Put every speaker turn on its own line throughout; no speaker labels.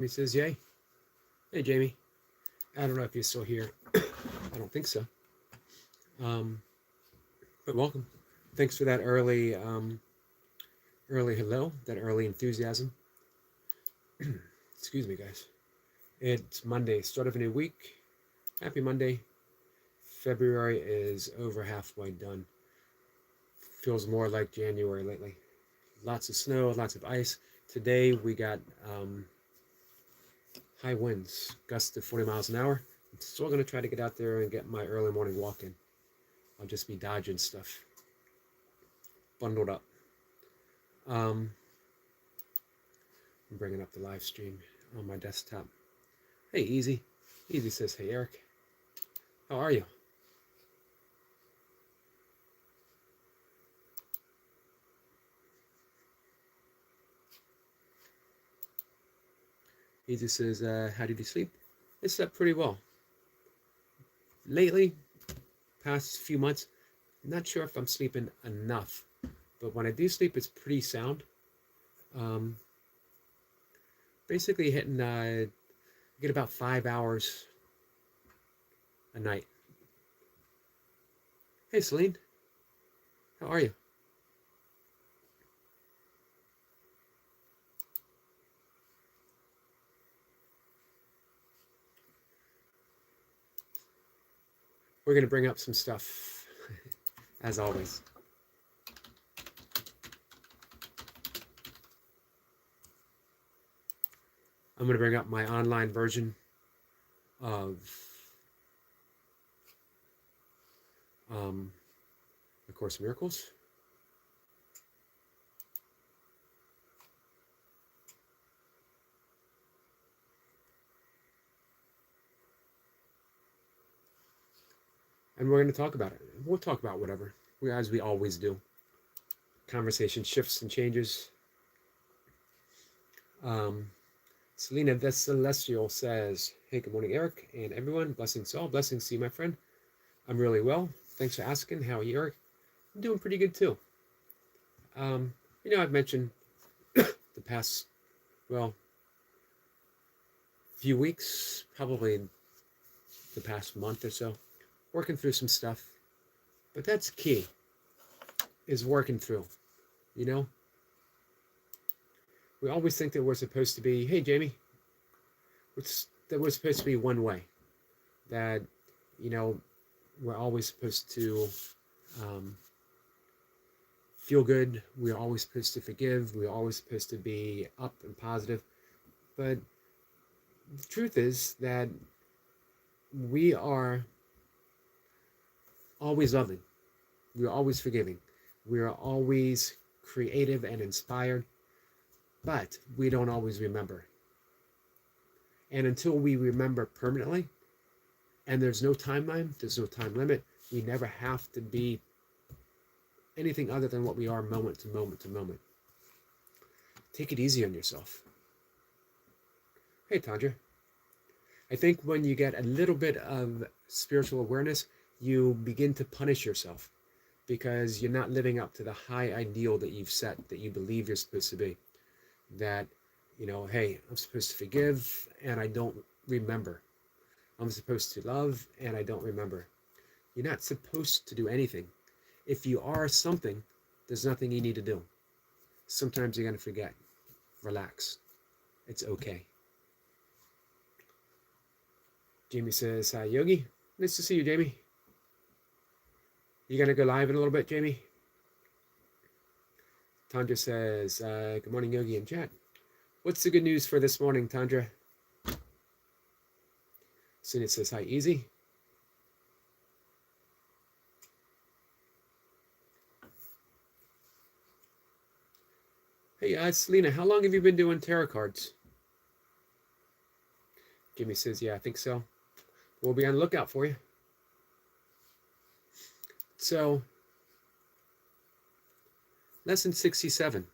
Jamie says, yay. Hey, Jamie. I don't know if you're still here. I don't think so. But welcome. Thanks for that early hello, that early enthusiasm. Excuse me, guys. It's Monday, start of a new week. Happy Monday. February is over halfway done. Feels more like January lately. Lots of snow, lots of ice. Today we got high winds, gusts to 40 miles an hour. I'm still going to try to get out there and get my early morning walk in. I'll just be dodging stuff. Bundled up. I'm bringing up the live stream on my desktop. Hey, Easy. Easy says, hey, Eric. How are you? Easy says, how did you sleep? I slept pretty well. Lately, past few months, I'm not sure if I'm sleeping enough, but when I do sleep, it's pretty sound. Basically hitting, get about 5 hours a night. Hey, Celine. How are you? We're going to bring up some stuff, as always. I'm going to bring up my online version of A Course in Miracles. And we're going to talk about it. We'll talk about whatever, as we always do. Conversation shifts and changes. Selena the Celestial says, hey, good morning, Eric, and everyone. Blessings to all. Blessings to you, my friend. I'm really well. Thanks for asking. How are you, Eric? I'm doing pretty good, too. I've mentioned the past, few weeks, probably the past month or so, working through some stuff. But that's key, is working through, We always think that we're supposed to be, hey, Jamie, that we're supposed to be one way. That, we're always supposed to feel good. We're always supposed to forgive. We're always supposed to be up and positive. But the truth is that we are always loving. We are always forgiving. We are always creative and inspired. But we don't always remember. And until we remember permanently, and there's no timeline, there's no time limit, we never have to be anything other than what we are moment to moment to moment. Take it easy on yourself. Hey, Tandra. I think when you get a little bit of spiritual awareness, you begin to punish yourself because you're not living up to the high ideal that you've set, that you believe you're supposed to be. That, hey, I'm supposed to forgive and I don't remember. I'm supposed to love and I don't remember. You're not supposed to do anything. If you are something, there's nothing you need to do. Sometimes you're going to forget. Relax. It's okay. Jamie says, hi, Yogi. Nice to see you, Jamie. You going to go live in a little bit, Jamie? Tandra says, good morning, Yogi and chat. What's the good news for this morning, Tandra? Sunit says, hi, Easy. Hey, Selena, how long have you been doing tarot cards? Jimmy says, yeah, I think so. We'll be on the lookout for you. So, lesson 67.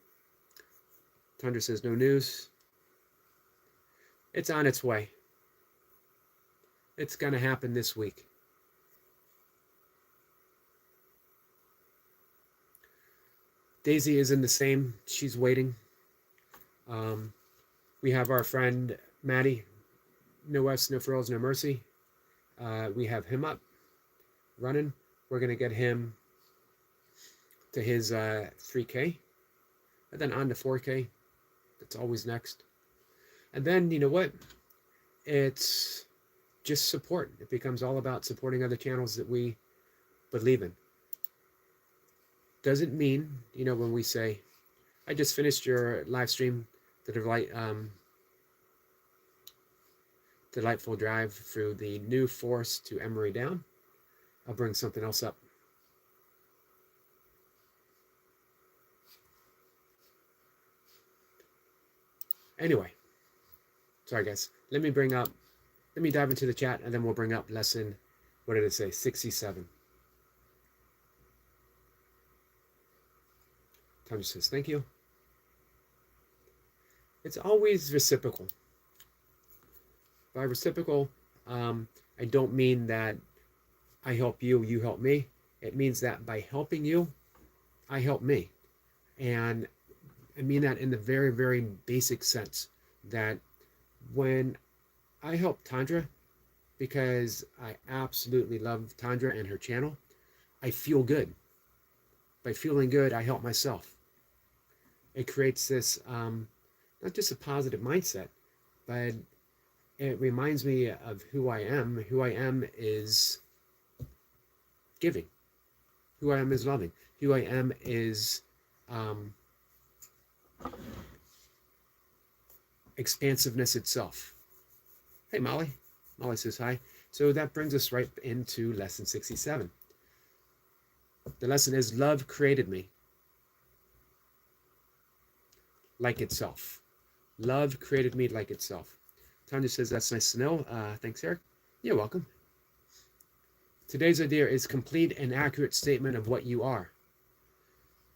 Tundra says, no news. It's on its way. It's going to happen this week. Daisy is in the same. She's waiting. We have our friend Maddie, no F's, no frills, no mercy. We have him up, running. We're going to get him to his 3K, and then on to 4K. That's always next. And then, you know what? It's just support. It becomes all about supporting other channels that we believe in. Doesn't mean, when we say, I just finished your live stream, the delightful drive through the new force to Emery down. I'll bring something else up. Anyway, sorry guys. Let me dive into the chat, and then we'll bring up lesson, what did it say, 67. Tom just says, thank you. It's always reciprocal. By reciprocal, I don't mean that I help you, you help me. It means that by helping you, I help me. And I mean that in the very, very basic sense, that when I help Tandra, because I absolutely love Tandra and her channel, I feel good. By feeling good, I help myself. It creates this, not just a positive mindset, but it reminds me of who I am. Who I am is giving. Who I am is loving. Who I am is expansiveness itself. Hey, Molly. Molly says hi. So that brings us right into lesson 67. The lesson is, love created me like itself. Love created me like itself. Tanya says, that's nice to know. Thanks, Eric. You're welcome. Today's idea is complete and accurate statement of what you are.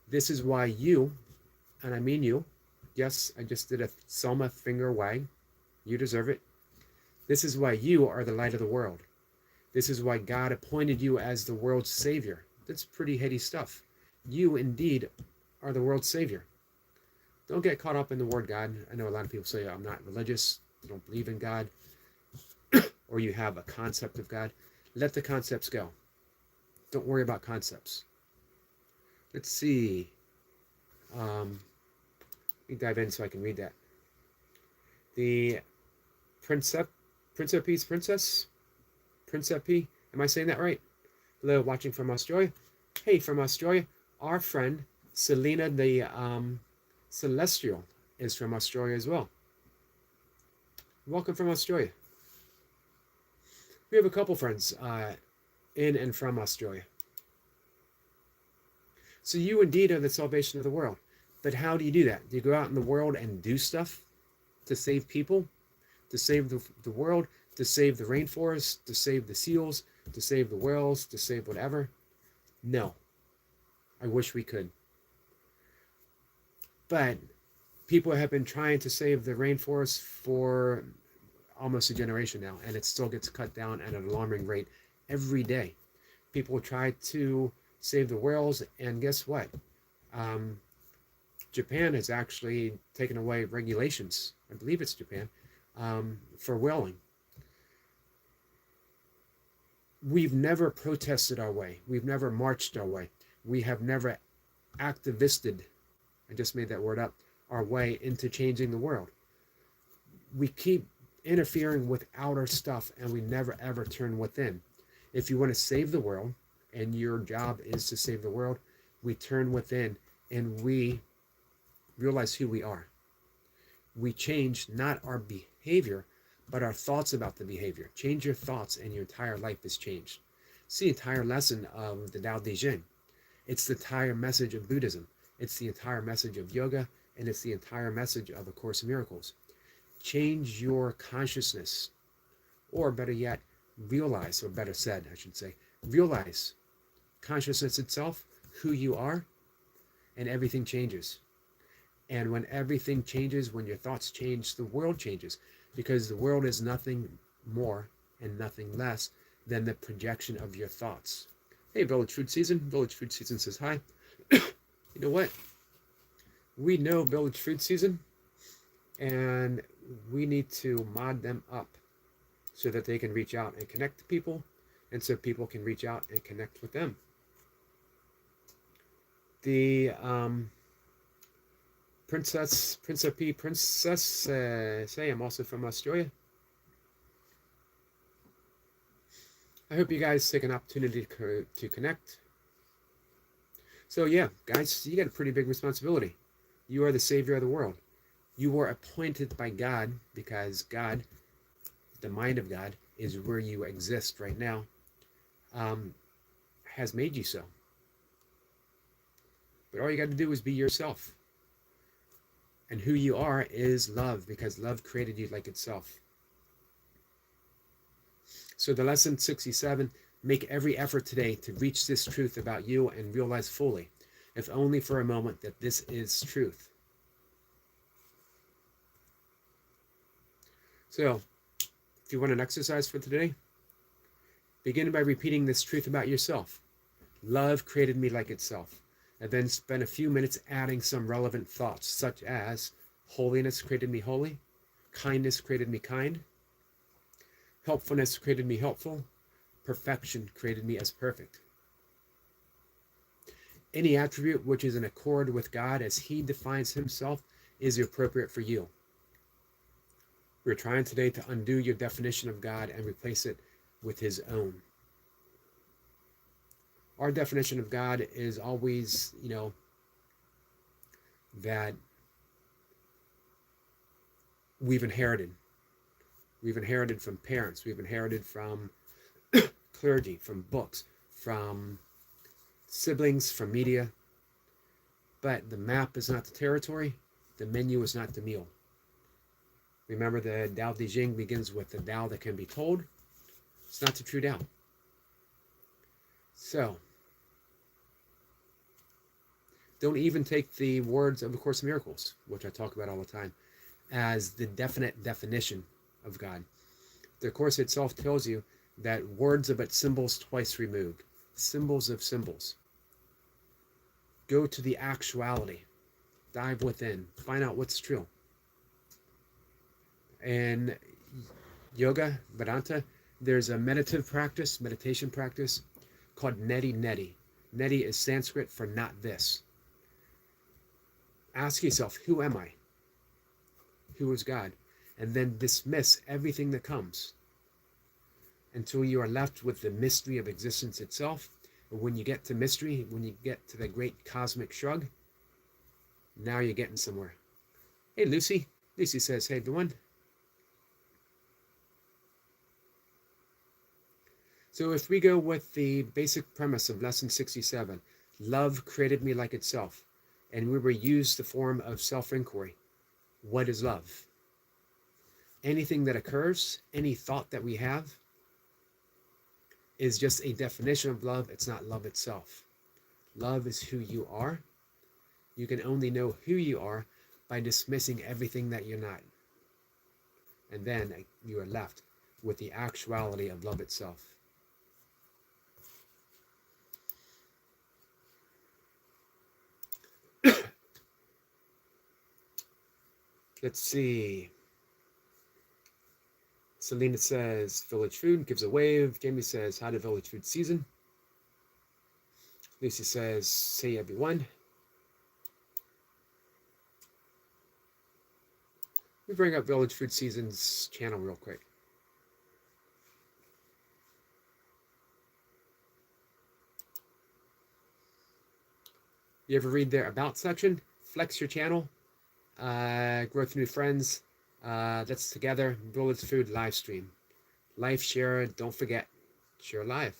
This is why you, and I mean you, yes, I just did a Selma finger wag. You deserve it. This is why you are the light of the world. This is why God appointed you as the world's savior. That's pretty heady stuff. You indeed are the world's savior. Don't get caught up in the word God. I know a lot of people say, I'm not religious, I don't believe in God, or you have a concept of God. Let the concepts go. Don't worry about concepts. Let's see. Let me dive in so I can read that. The Principe, am I saying that right? Hello, watching from Australia. Hey, from Australia. Our friend, Selena the Celestial, is from Australia as well. Welcome from Australia. We have a couple friends in and from Australia. So you indeed are the salvation of the world. But how do you do that? Do you go out in the world and do stuff to save people, to save the world, to save the rainforest, to save the seals, to save the whales, to save whatever? No. I wish we could. But people have been trying to save the rainforest for almost a generation now, and it still gets cut down at an alarming rate every day. People try to save the whales, and guess what? Japan has actually taken away regulations, I believe it's Japan, for whaling. We've never protested our way. We've never marched our way. We have never activisted, I just made that word up, our way into changing the world. We keep interfering with outer stuff, and we never ever turn within. If you want to save the world, and your job is to save the world, we turn within and we realize who we are. We change not our behavior, but our thoughts about the behavior. Change your thoughts and your entire life is changed. It's the entire lesson of the Tao Te Ching. It's the entire message of Buddhism. It's the entire message of yoga, and it's the entire message of A Course in Miracles. Change your consciousness, or better yet, realize, or better said, I should say, realize consciousness itself, who you are, and everything changes. And when everything changes, when your thoughts change, the world changes, because the world is nothing more and nothing less than the projection of your thoughts. Hey, Village Food Season. Village Food Season says hi. You know what? We know Village Food Season, And we need to mod them up so that they can reach out and connect to people, and so people can reach out and connect with them. The Princess say I'm also from Australia. I hope you guys take an opportunity to connect. So yeah, guys, you got a pretty big responsibility. You are the savior of the world. You were appointed by God because God, the mind of God, is where you exist right now, has made you so. But all you got to do is be yourself. And who you are is love, because love created you like itself. So the lesson 67, make every effort today to reach this truth about you and realize fully, if only for a moment, that this is truth. So, if you want an exercise for today, begin by repeating this truth about yourself. Love created me like itself. And then spend a few minutes adding some relevant thoughts, such as holiness created me holy, kindness created me kind, helpfulness created me helpful, perfection created me as perfect. Any attribute which is in accord with God as he defines himself is appropriate for you. We're trying today to undo your definition of God and replace it with his own. Our definition of God is always, that we've inherited. We've inherited from parents. We've inherited from clergy, from books, from siblings, from media. But the map is not the territory. The menu is not the meal. Remember, the Tao Te Ching begins with the Tao that can be told. It's not the true Tao. So, don't even take the words of A Course in Miracles, which I talk about all the time, as the definite definition of God. The Course itself tells you that words are but symbols twice removed. Symbols of symbols. Go to the actuality. Dive within. Find out what's true. In yoga, Vedanta, there's a meditation practice called neti neti. Neti is Sanskrit for not this. Ask yourself, who am I? Who is God? And then dismiss everything that comes until you are left with the mystery of existence itself. And when you get to mystery, when you get to the great cosmic shrug, now you're getting somewhere. Hey, Lucy. Lucy says, hey, everyone. So if we go with the basic premise of lesson 67, love created me like itself, and we were used the form of self-inquiry. What is love? Anything that occurs, any thought that we have, is just a definition of love. It's not love itself. Love is who you are. You can only know who you are by dismissing everything that you're not. And then you are left with the actuality of love itself. Let's see. Selena says, village food, gives a wave. Jamie says, how did village food season? Lucy says, say everyone. Let me bring up Village Food Season's channel real quick. You ever read their About section? Flex your channel. Growth New Friends. That's together. Village Food live stream. Live share. Don't forget. Share live.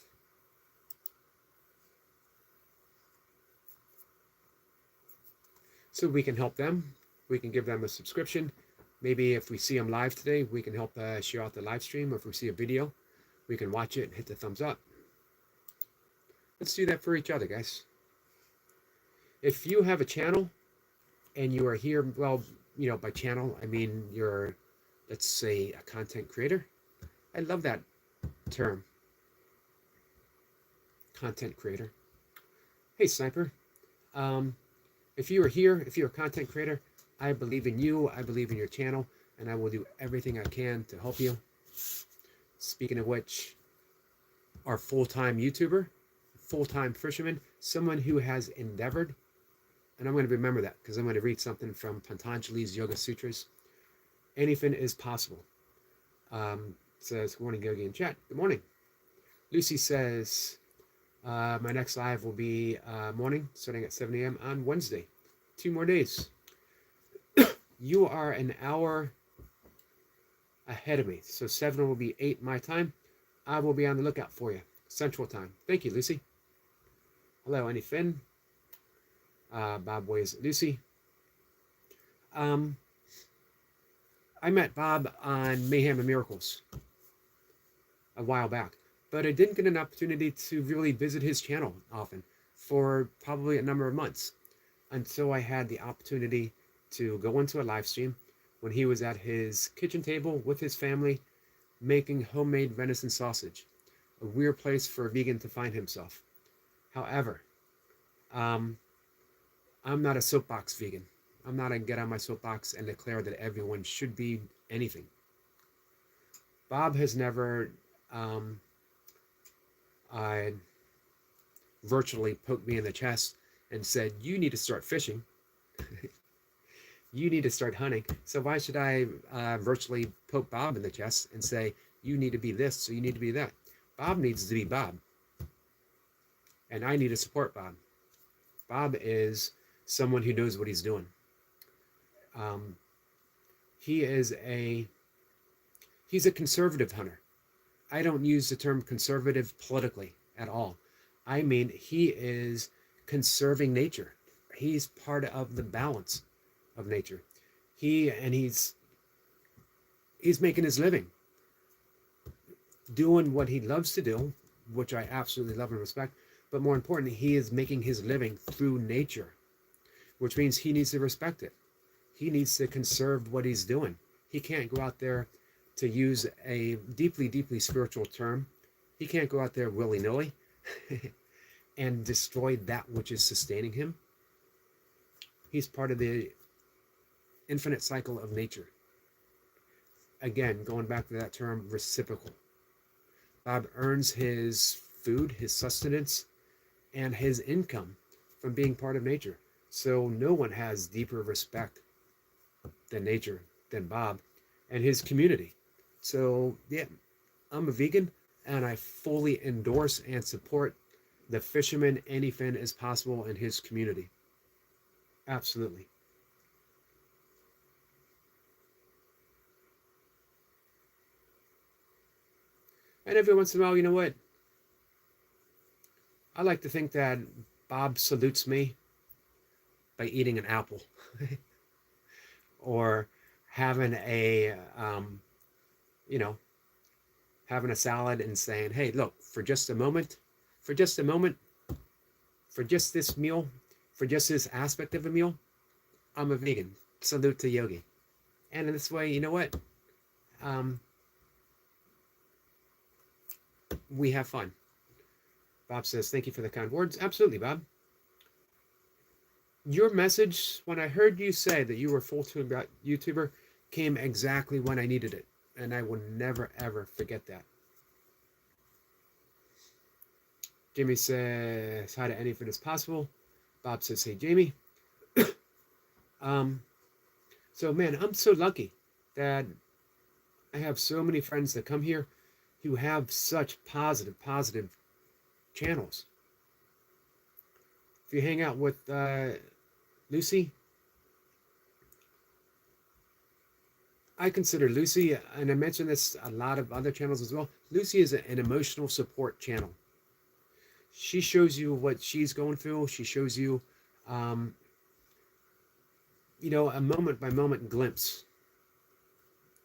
So we can help them. We can give them a subscription. Maybe if we see them live today, we can help share out the live stream. Or if we see a video, we can watch it and hit the thumbs up. Let's do that for each other, guys. If you have a channel and you are here, well, by channel, I mean you're, let's say, a content creator. I love that term. Content creator. Hey, Sniper. If you are here, if you're a content creator, I believe in you. I believe in your channel, and I will do everything I can to help you. Speaking of which, our full-time YouTuber, full-time fisherman, someone who has endeavored, and I'm going to remember that because I'm going to read something from Patanjali's Yoga Sutras. Anything is possible. Says, good morning, Yogi in chat. Good morning. Lucy says, my next live will be morning, starting at 7 a.m. on Wednesday. 2 more days. You are an hour ahead of me. So 7 will be 8 my time. I will be on the lookout for you. Central time. Thank you, Lucy. Hello, Annie Finn. Bob Ways, Lucy. I met Bob on Mayhem and Miracles a while back, but I didn't get an opportunity to really visit his channel often for probably a number of months until I had the opportunity to go into a live stream when he was at his kitchen table with his family making homemade venison sausage, a weird place for a vegan to find himself. However, I'm not a soapbox vegan. I'm not going to get on my soapbox and declare that everyone should be anything. Bob has never virtually poked me in the chest and said, you need to start fishing. You need to start hunting. So why should I virtually poke Bob in the chest and say, you need to be this, so you need to be that? Bob needs to be Bob. And I need to support Bob. Bob is someone who knows what he's doing. He's a conservative hunter. I don't use the term conservative politically at all. I mean, he is conserving nature. He's part of the balance of nature. He's making his living doing what he loves to do, which I absolutely love and respect. But more importantly, he is making his living through nature, which means he needs to respect it. He needs to conserve what he's doing. He can't go out there, to use a deeply, deeply spiritual term, he can't go out there willy-nilly and destroy that which is sustaining him. He's part of the infinite cycle of nature. Again, going back to that term, reciprocal. Bob earns his food, his sustenance, and his income from being part of nature. So no one has deeper respect than nature, than Bob and his community. So yeah, I'm a vegan and I fully endorse and support the fisherman anything is possible in his community. Absolutely. And every once in a while, you know what? I like to think that Bob salutes me by eating an apple or having a, having a salad and saying, hey, look, for just this meal, for just this aspect of a meal, I'm a vegan. Salute to Yogi. And in this way, you know what? We have fun. Bob says, thank you for the kind words. Absolutely, Bob. Your message, when I heard you say that you were a full-time YouTuber, came exactly when I needed it. And I will never, ever forget that. Jamie says, hi to anything as possible. Bob says, hey, Jamie. So, man, I'm so lucky that I have so many friends that come here who have such positive channels. If you hang out with Lucy, I consider Lucy, and I mentioned this a lot of other channels as well, Lucy is an emotional support channel. She shows you what she's going through. She shows you, a moment-by-moment glimpse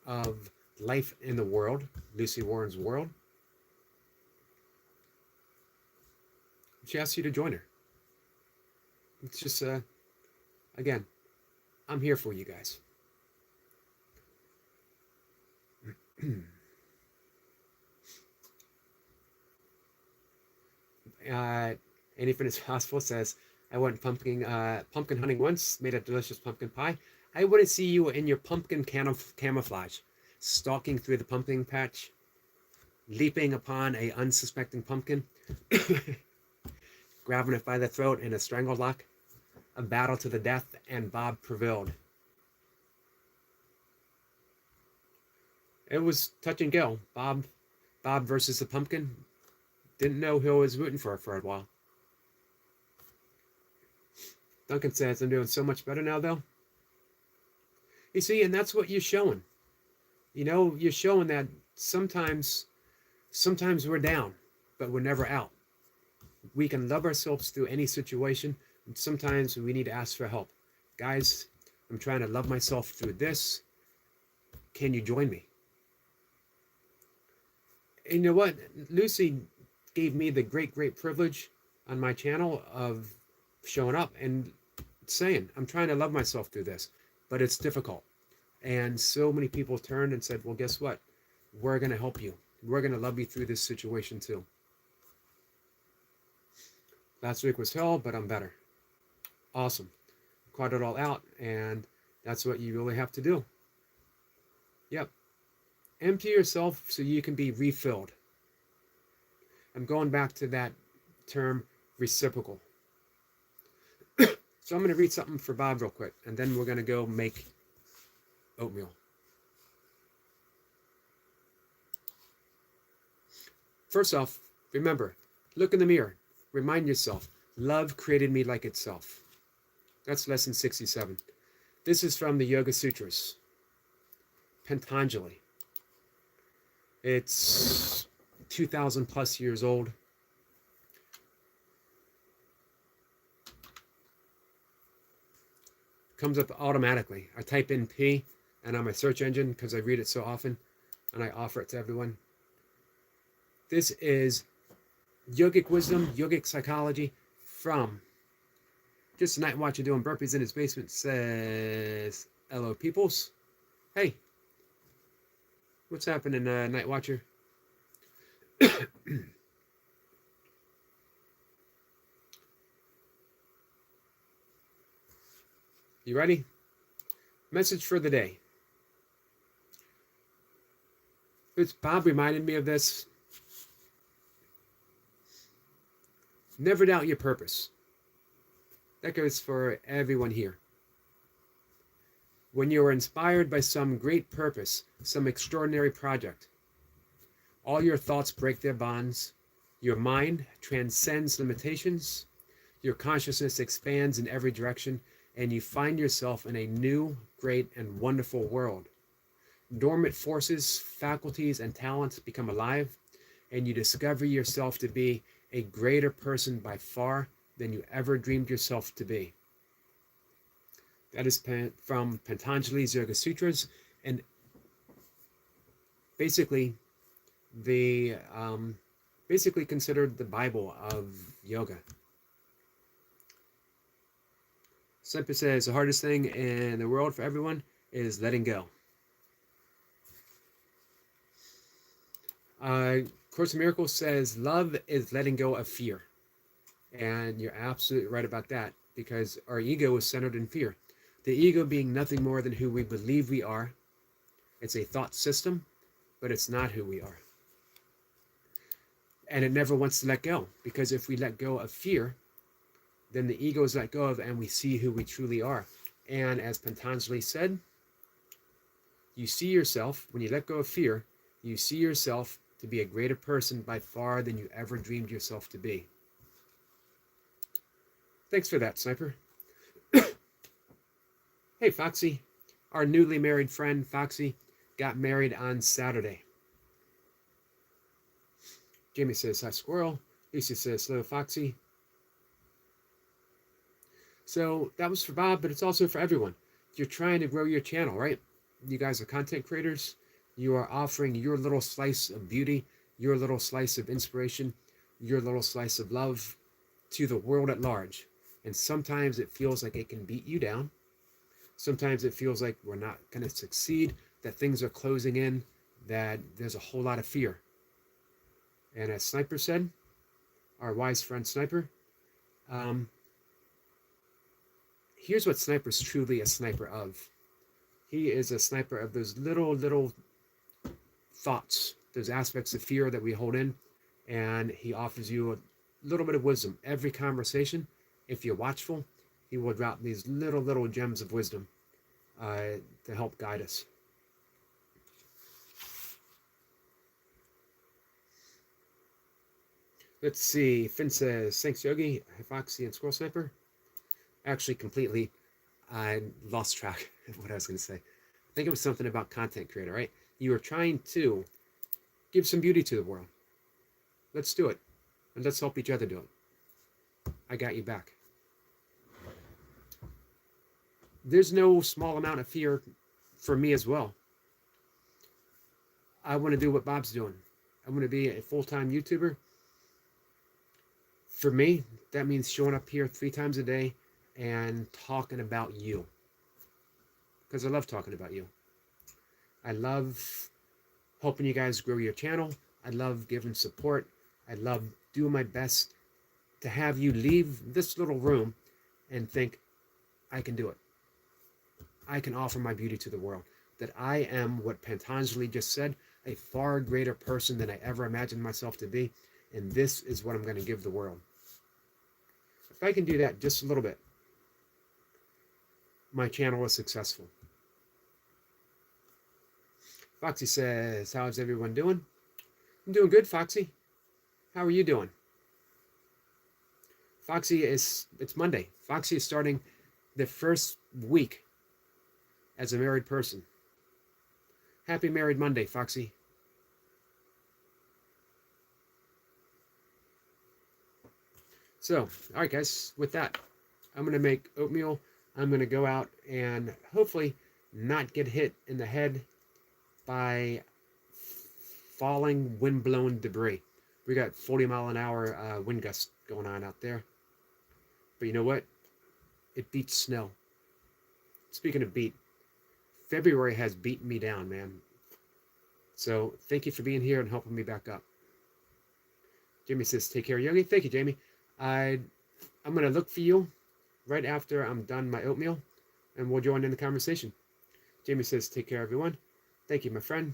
of life in the world, Lucy Warren's world. She asks you to join her. It's just, again, I'm here for you guys. Anything is possible says, I went pumpkin hunting once, made a delicious pumpkin pie. I want to see you in your pumpkin camouflage, stalking through the pumpkin patch, leaping upon a unsuspecting pumpkin, grabbing it by the throat in a strangle lock, a battle to the death, and Bob prevailed. It was touch and go. Bob versus the pumpkin. Didn't know who I was rooting for a while. Duncan says, I'm doing so much better now, though. You see, and that's what you're showing. You know, you're showing that sometimes we're down, but we're never out. We can love ourselves through any situation, and sometimes we need to ask for help. Guys, I'm trying to love myself through this. Can you join me? And you know what? Lucy gave me the great privilege on my channel of showing up and saying, I'm trying to love myself through this, but it's difficult. And so many people turned and said, well, guess what? We're going to help you. We're going to love you through this situation too. Last week was hell, but I'm better. Awesome. Caught it all out, and that's what you really have to do. Yep. Empty yourself so you can be refilled. I'm going back to that term, reciprocal. So I'm going to read something for Bob real quick, and then we're going to go make oatmeal. First off, remember, look in the mirror. Remind yourself, love created me like itself. That's lesson 67. This is from the Yoga Sutras. Patanjali. It's 2,000 plus years old. Comes up automatically. I type in P and on my search engine because I read it so often and I offer it to everyone. This is yogic wisdom, yogic psychology from just a night watcher doing burpees in his basement. Says, hello peoples. Hey, what's happening, night watcher? You ready? Message for the day. Bob reminded me of this. Never doubt your purpose. That goes for everyone here. When you are inspired by some great purpose, some extraordinary project, all your thoughts break their bonds, your mind transcends limitations, your consciousness expands in every direction, and you find yourself in a new, great, and wonderful world. Dormant forces, faculties, and talents become alive, and you discover yourself to be a greater person by far than you ever dreamed yourself to be. That is from Patanjali's Yoga Sutras, and basically considered the Bible of yoga. Semper says the hardest thing in the world for everyone is letting go. Course in Miracles says love is letting go of fear. And you're absolutely right about that, because our ego is centered in fear. The ego being nothing more than who we believe we are. It's a thought system, but it's not who we are. And it never wants to let go, because if we let go of fear, then the ego is let go of and we see who we truly are. And as Patanjali said, you see yourself, when you let go of fear, you see yourself to be a greater person by far than you ever dreamed yourself to be. Thanks for that, Sniper. Hey, Foxy. Our newly married friend, Foxy, got married on Saturday. Jamie says, hi, Squirrel. Lisa says, hello, Foxy. So that was for Bob, but it's also for everyone. You're trying to grow your channel, right? You guys are content creators. You are offering your little slice of beauty, your little slice of inspiration, your little slice of love to the world at large. And sometimes it feels like it can beat you down. Sometimes it feels like we're not going to succeed, that things are closing in, that there's a whole lot of fear. And as Sniper said, our wise friend Sniper, here's what Sniper's truly a sniper of. He is a sniper of those little thoughts, those aspects of fear that we hold in, and he offers you a little bit of wisdom. Every conversation, if you're watchful, he will drop these little gems of wisdom to help guide us. Let's see. Finn says, thanks, Yogi, Foxy, and Squirrel Sniper. Actually, completely, I lost track of what I was going to say. I think it was something about content creator, right? You are trying to give some beauty to the world. Let's do it. And let's help each other do it. I got you back. There's no small amount of fear for me as well. I want to do what Bob's doing. I want to be a full-time YouTuber. For me, that means showing up here 3 times a day and talking about you. Because I love talking about you. I love helping you guys grow your channel. I love giving support. I love doing my best to have you leave this little room and think, I can do it. I can offer my beauty to the world. That I am what Patanjali just said, a far greater person than I ever imagined myself to be. And this is what I'm going to give the world. If I can do that just a little bit, my channel is successful. Foxy says, how's everyone doing? I'm doing good, Foxy. How are you doing? It's Monday. Foxy is starting the first week as a married person. Happy Married Monday, Foxy. So, all right, guys, with that, I'm going to make oatmeal. I'm going to go out and hopefully not get hit in the head by falling, wind-blown debris. We got 40-mile-an-hour wind gusts going on out there. But you know what? It beats snow. Speaking of beat, February has beaten me down, man. So thank you for being here and helping me back up. Jamie says, take care, Yogi. Thank you, Jamie. I'm going to look for you right after I'm done my oatmeal, and we'll join in the conversation. Jamie says, take care, everyone. Thank you, my friend.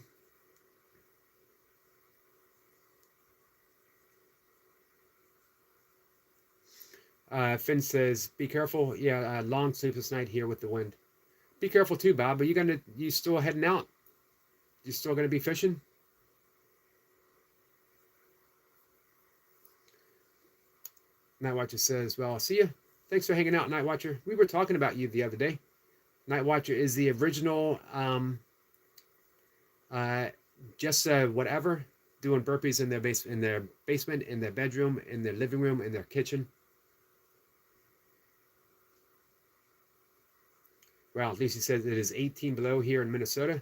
Finn says, be careful. Yeah, long sleepless night here with the wind. Be careful too, Bob. Are you still heading out? You still going to be fishing? Night Watcher says, well, I'll see you. Thanks for hanging out, Night Watcher. We were talking about you the other day. Night Watcher is the original, whatever, doing burpees in their basement, in their bedroom, in their living room, in their kitchen. Well, Lucy says it is 18 below here in Minnesota.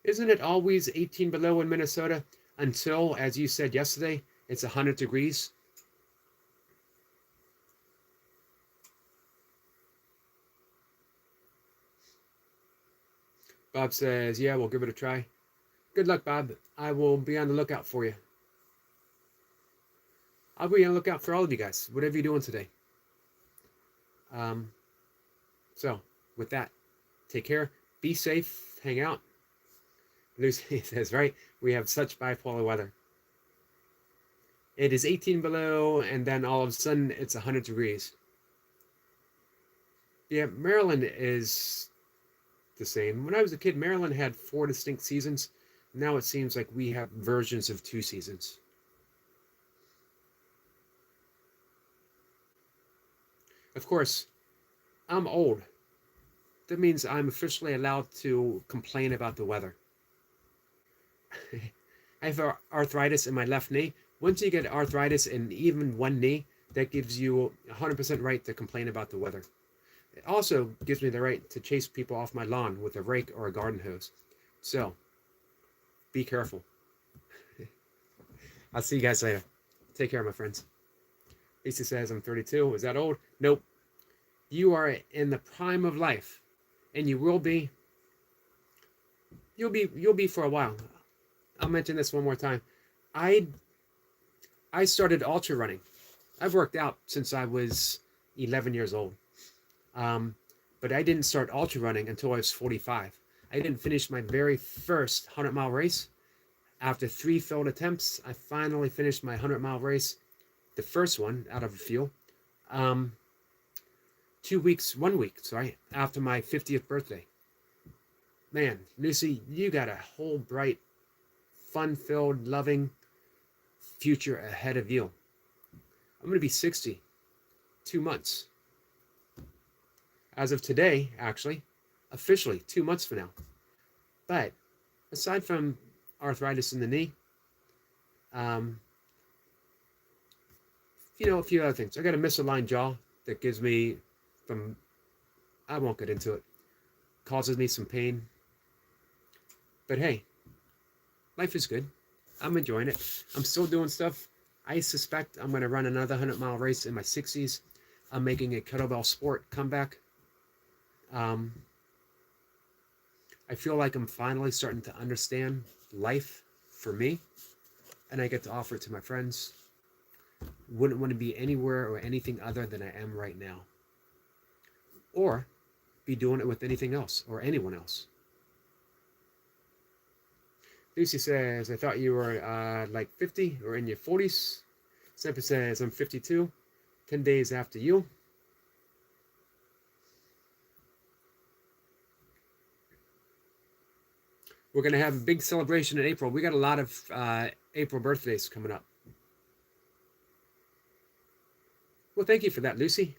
Isn't it always 18 below in Minnesota until, as you said yesterday, it's 100 degrees? Bob says, yeah, we'll give it a try. Good luck, Bob. I will be on the lookout for you. I'll be on the lookout for all of you guys, whatever you're doing today. So, with that, take care, be safe, hang out. Lucy says, right, we have such bipolar weather. It is 18 below, and then all of a sudden, it's 100 degrees. Yeah, Maryland is the same. When I was a kid, Maryland had 4 distinct seasons. Now it seems like we have versions of 2 seasons. Of course, I'm old. That means I'm officially allowed to complain about the weather. I have arthritis in my left knee. Once you get arthritis in even one knee, that gives you 100% right to complain about the weather. It also gives me the right to chase people off my lawn with a rake or a garden hose. So, be careful. I'll see you guys later. Take care, my friends. Lisa says, I'm 32. Is that old? Nope. You are in the prime of life, and you will be. You'll be for a while. I'll mention this one more time. I started ultra running. I've worked out since I was 11 years old. But But I didn't start ultra running until I was 45. I didn't finish my very first 100-mile race. After 3 failed attempts, I finally finished my 100-mile race, the first one out of a few, 1 week, after my 50th birthday. Man, Lucy, you got a whole bright, fun-filled, loving future ahead of you. I'm going to be 60, 2 months. As of today, actually, officially 2 months from now. But aside from arthritis in the knee, a few other things. I got a misaligned jaw that gives me I won't get into it, causes me some pain. But hey, life is good. I'm enjoying it. I'm still doing stuff. I suspect I'm going to run another 100-mile race in my 60s. I'm making a kettlebell sport comeback. I feel like I'm finally starting to understand life for me, and I get to offer it to my friends. Wouldn't want to be anywhere or anything other than I am right now, or be doing it with anything else or anyone else. Lucy says, I thought you were like 50 or in your 40s. Semper says, I'm 52, 10 days after you. We're going to have a big celebration in April. We got a lot of April birthdays coming up. Well, thank you for that, Lucy.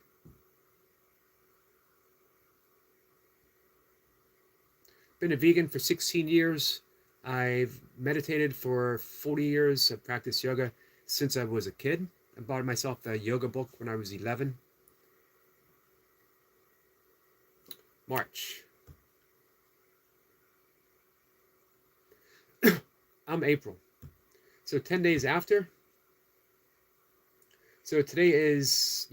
Been a vegan for 16 years. I've meditated for 40 years. I've practiced yoga since I was a kid. I bought myself a yoga book when I was 11. March. I'm April. So 10 days after. So today is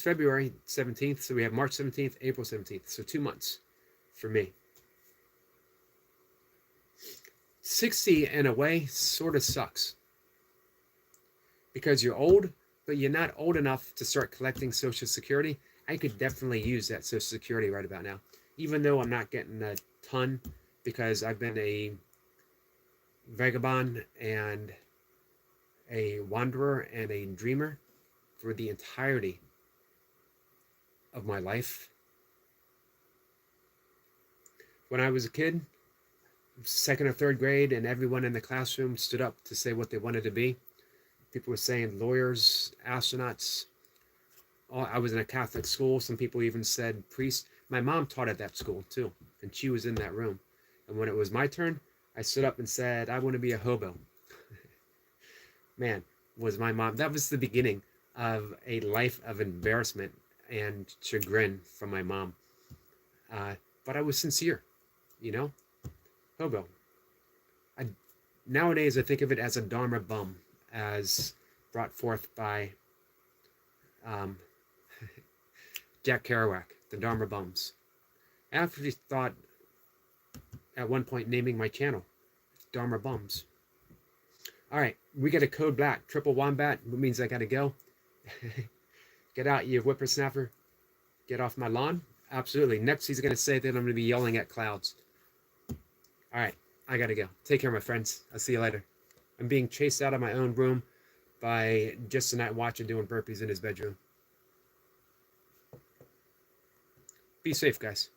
February 17th. So we have March 17th, April 17th. So 2 months for me. 60 in a way sort of sucks. Because you're old, but you're not old enough to start collecting Social Security. I could definitely use that Social Security right about now. Even though I'm not getting a ton, because I've been a vagabond and a wanderer and a dreamer for the entirety of my life. When I was a kid, 2nd or 3rd grade, and everyone in the classroom stood up to say what they wanted to be. People were saying lawyers, astronauts. I was in a Catholic school. Some people even said priest. My mom taught at that school too, and she was in that room. And when it was my turn, I stood up and said, I want to be a hobo. Man, was my mom. That was the beginning of a life of embarrassment and chagrin from my mom. But I was sincere, hobo. Nowadays, I think of it as a Dharma bum, as brought forth by Jack Kerouac, the Dharma Bums. I actually thought at one point naming my channel Dharma Bums. All right, we got a code black, triple wombat, which means I gotta go. Get out, you whippersnapper. Get off my lawn. Absolutely. Next, he's gonna say that I'm gonna be yelling at clouds. All right, I gotta go. Take care, my friends. I'll see you later. I'm being chased out of my own room by just a night watcher doing burpees in his bedroom. Be safe, guys.